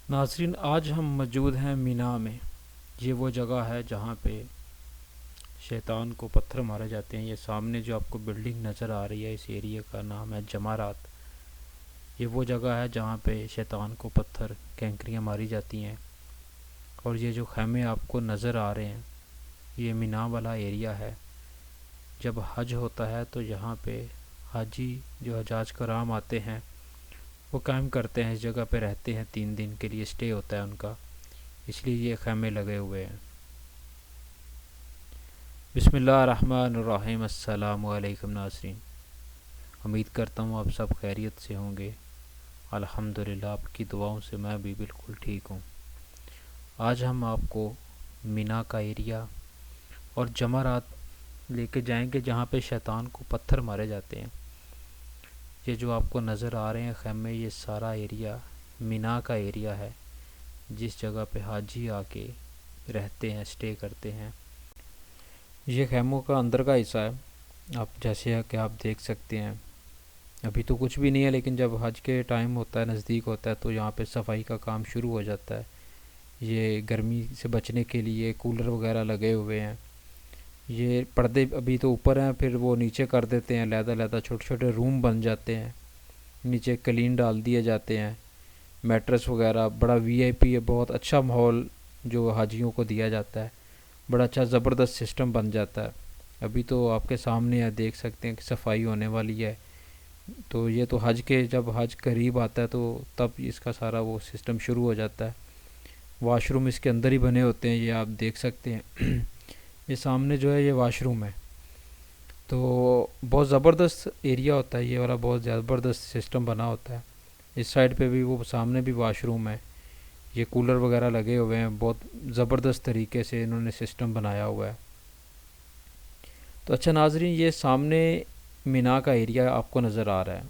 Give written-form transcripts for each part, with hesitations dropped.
ناظرین، آج ہم موجود ہیں مینا میں۔ یہ وہ جگہ ہے جہاں پہ شیطان کو پتھر مارے جاتے ہیں۔ یہ سامنے جو آپ کو بلڈنگ نظر آ رہی ہے، اس ایریا کا نام ہے جمارات۔ یہ وہ جگہ ہے جہاں پہ شیطان کو پتھر کینکریاں ماری جاتی ہیں۔ اور یہ جو خیمے آپ کو نظر آ رہے ہیں، یہ مینا والا ایریا ہے۔ جب حج ہوتا ہے تو یہاں پہ حاجی جو حجاج کرام آتے ہیں وہ قائم کرتے ہیں، اس جگہ پہ رہتے ہیں، 3 دن کے لیے سٹے ہوتا ہے ان کا، اس لیے یہ خیمے لگے ہوئے ہیں۔ بسم اللہ الرحمن الرحیم۔ السلام علیکم ناظرین، امید کرتا ہوں آپ سب خیریت سے ہوں گے۔ الحمدللہ، آپ کی دعاؤں سے میں بھی بالکل ٹھیک ہوں۔ آج ہم آپ کو مینا کا ایریا اور جمرات لے کے جائیں گے جہاں پہ شیطان کو پتھر مارے جاتے ہیں۔ یہ جو آپ کو نظر آ رہے ہیں خیمے، یہ سارا ایریا مینا کا ایریا ہے، جس جگہ پہ حاجی آ کے رہتے ہیں، سٹے کرتے ہیں۔ یہ خیموں کا اندر کا حصہ ہے، آپ جیسے کہ آپ دیکھ سکتے ہیں۔ ابھی تو کچھ بھی نہیں ہے، لیکن جب حج کے ٹائم ہوتا ہے، نزدیک ہوتا ہے، تو یہاں پہ صفائی کا کام شروع ہو جاتا ہے۔ یہ گرمی سے بچنے کے لیے کولر وغیرہ لگے ہوئے ہیں۔ یہ پردے ابھی تو اوپر ہیں، پھر وہ نیچے کر دیتے ہیں، علیحدہ علیحدہ چھوٹے چھوٹے روم بن جاتے ہیں، نیچے کلین ڈال دیے جاتے ہیں، میٹرس وغیرہ۔ بڑا وی آئی پی ہے، بہت اچھا ماحول جو حاجیوں کو دیا جاتا ہے، بڑا اچھا زبردست سسٹم بن جاتا ہے۔ ابھی تو آپ کے سامنے ہے، دیکھ سکتے ہیں کہ صفائی ہونے والی ہے۔ تو یہ تو جب حج قریب آتا ہے تو تب اس کا سارا وہ سسٹم شروع ہو جاتا ہے۔ واش روم اس کے اندر ہی بنے ہوتے ہیں، یہ آپ دیکھ سکتے ہیں۔ یہ سامنے جو ہے یہ واش روم ہے، تو بہت زبردست ایریا ہوتا ہے یہ والا، بہت زبردست سسٹم بنا ہوتا ہے۔ اس سائڈ پہ بھی وہ سامنے بھی واش روم ہے، یہ کولر وغیرہ لگے ہوئے ہیں، بہت زبردست طریقے سے انہوں نے سسٹم بنایا ہوا ہے۔ تو اچھا ناظرین، یہ سامنے مینا کا ایریا آپ کو نظر آ رہا ہے،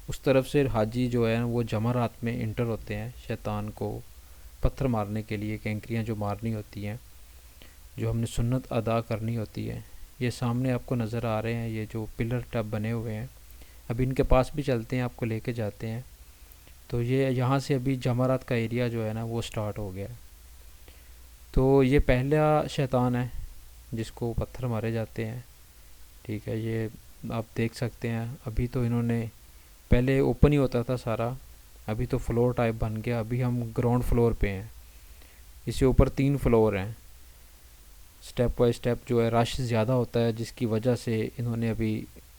اس طرف سے حاجی جو ہے وہ جمرات میں انٹر ہوتے ہیں شیطان کو پتھر مارنے کے لیے، کینکریاں جو مارنی ہوتی ہیں، جو ہم نے سنت ادا کرنی ہوتی ہے۔ یہ سامنے آپ کو نظر آ رہے ہیں، یہ جو پلر ٹب بنے ہوئے ہیں، ابھی ان کے پاس بھی چلتے ہیں، آپ کو لے کے جاتے ہیں۔ تو یہ یہاں سے ابھی جمرات کا ایریا جو ہے نا وہ سٹارٹ ہو گیا ہے۔ تو یہ پہلا شیطان ہے جس کو پتھر مارے جاتے ہیں، ٹھیک ہے۔ یہ آپ دیکھ سکتے ہیں، ابھی تو انہوں نے پہلے اوپن ہی ہوتا تھا سارا، ابھی تو فلور ٹائپ بن گیا۔ ابھی ہم گراؤنڈ فلور پہ ہیں، اس سے اوپر 3 فلور ہیں۔ سٹیپ بائی سٹیپ جو ہے رش زیادہ ہوتا ہے، جس کی وجہ سے انہوں نے ابھی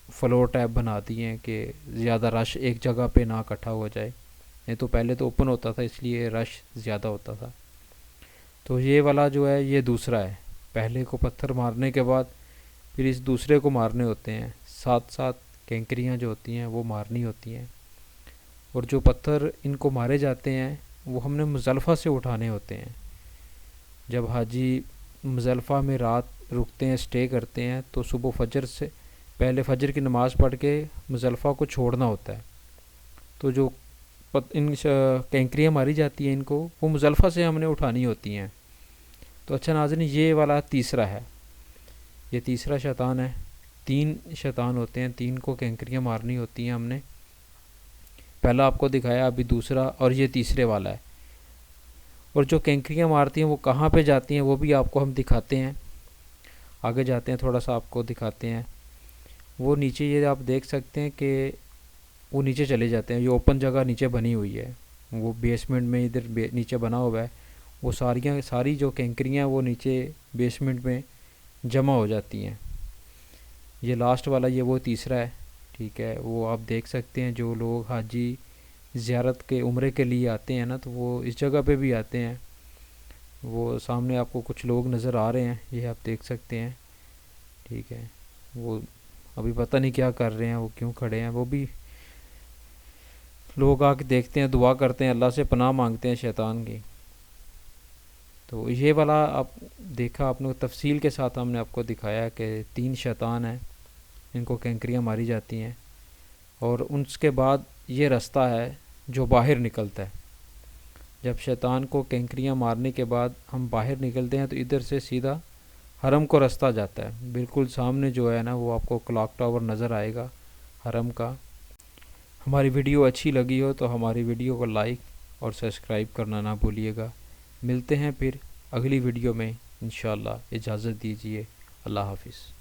فلور ٹائپ بنا دی ہیں کہ زیادہ رش ایک جگہ پہ نہ اکٹھا ہو جائے۔ نہیں تو پہلے تو اوپن ہوتا تھا، اس لیے رش زیادہ ہوتا تھا۔ تو یہ والا جو ہے یہ دوسرا ہے، پہلے کو پتھر مارنے کے بعد پھر اس دوسرے کو مارنے ہوتے ہیں، ساتھ ساتھ کینکریاں جو ہوتی ہیں وہ مارنی ہوتی ہیں۔ اور جو پتھر ان کو مارے جاتے ہیں وہ ہم نے مزدلفہ سے اٹھانے ہوتے ہیں۔ جب حاجی مزدلفہ میں رات رکتے ہیں، سٹے کرتے ہیں، تو صبح فجر سے پہلے فجر کی نماز پڑھ کے مزدلفہ کو چھوڑنا ہوتا ہے۔ تو جو ان کینکریاں ماری جاتی ہیں ان کو، وہ مزدلفہ سے ہم نے اٹھانی ہوتی ہیں۔ تو اچھا ناظرین، یہ والا تیسرا ہے، یہ تیسرا شیطان ہے۔ 3 شیطان ہوتے ہیں، 3 کو کینکریاں مارنی ہوتی ہیں ہم نے، پہلا آپ کو دکھایا، ابھی دوسرا اور یہ تیسرے والا ہے۔ اور جو کینکریاں مارتی ہیں وہ کہاں پہ جاتی ہیں وہ بھی آپ کو ہم دکھاتے ہیں، آگے جاتے ہیں تھوڑا سا آپ کو دکھاتے ہیں۔ وہ نیچے یہ آپ دیکھ سکتے ہیں کہ وہ نیچے چلے جاتے ہیں، یہ اوپن جگہ نیچے بنی ہوئی ہے، وہ بیسمنٹ میں ادھر نیچے بنا ہوا ہے، وہ ساری جو کینکریاں وہ نیچے بیسمنٹ میں جمع ہو جاتی ہیں۔ یہ لاسٹ والا یہ وہ تیسرا ہے، ٹھیک ہے۔ وہ آپ دیکھ سکتے ہیں، جو لوگ حاجی زیارت کے عمرے کے لیے آتے ہیں نا، تو وہ اس جگہ پہ بھی آتے ہیں۔ وہ سامنے آپ کو کچھ لوگ نظر آ رہے ہیں، یہ آپ دیکھ سکتے ہیں، ٹھیک ہے۔ وہ ابھی پتہ نہیں کیا کر رہے ہیں، وہ کیوں کھڑے ہیں، وہ بھی لوگ آ کے دیکھتے ہیں، دعا کرتے ہیں، اللہ سے پناہ مانگتے ہیں شیطان کی۔ تو یہ والا آپ دیکھا، آپ نے تفصیل کے ساتھ ہم نے آپ کو دکھایا کہ 3 شیطان ہیں، ان کو کینکریاں ماری جاتی ہیں۔ اور اس کے بعد یہ رستہ ہے جو باہر نکلتا ہے۔ جب شیطان کو کینکریاں مارنے کے بعد ہم باہر نکلتے ہیں تو ادھر سے سیدھا حرم کو رستہ جاتا ہے۔ بالکل سامنے جو ہے نا وہ آپ کو کلاک ٹاور نظر آئے گا حرم کا۔ ہماری ویڈیو اچھی لگی ہو تو ہماری ویڈیو کو لائک اور سبسکرائب کرنا نہ بھولیے گا۔ ملتے ہیں پھر اگلی ویڈیو میں انشاءاللہ، اجازت دیجیے، اللہ حافظ۔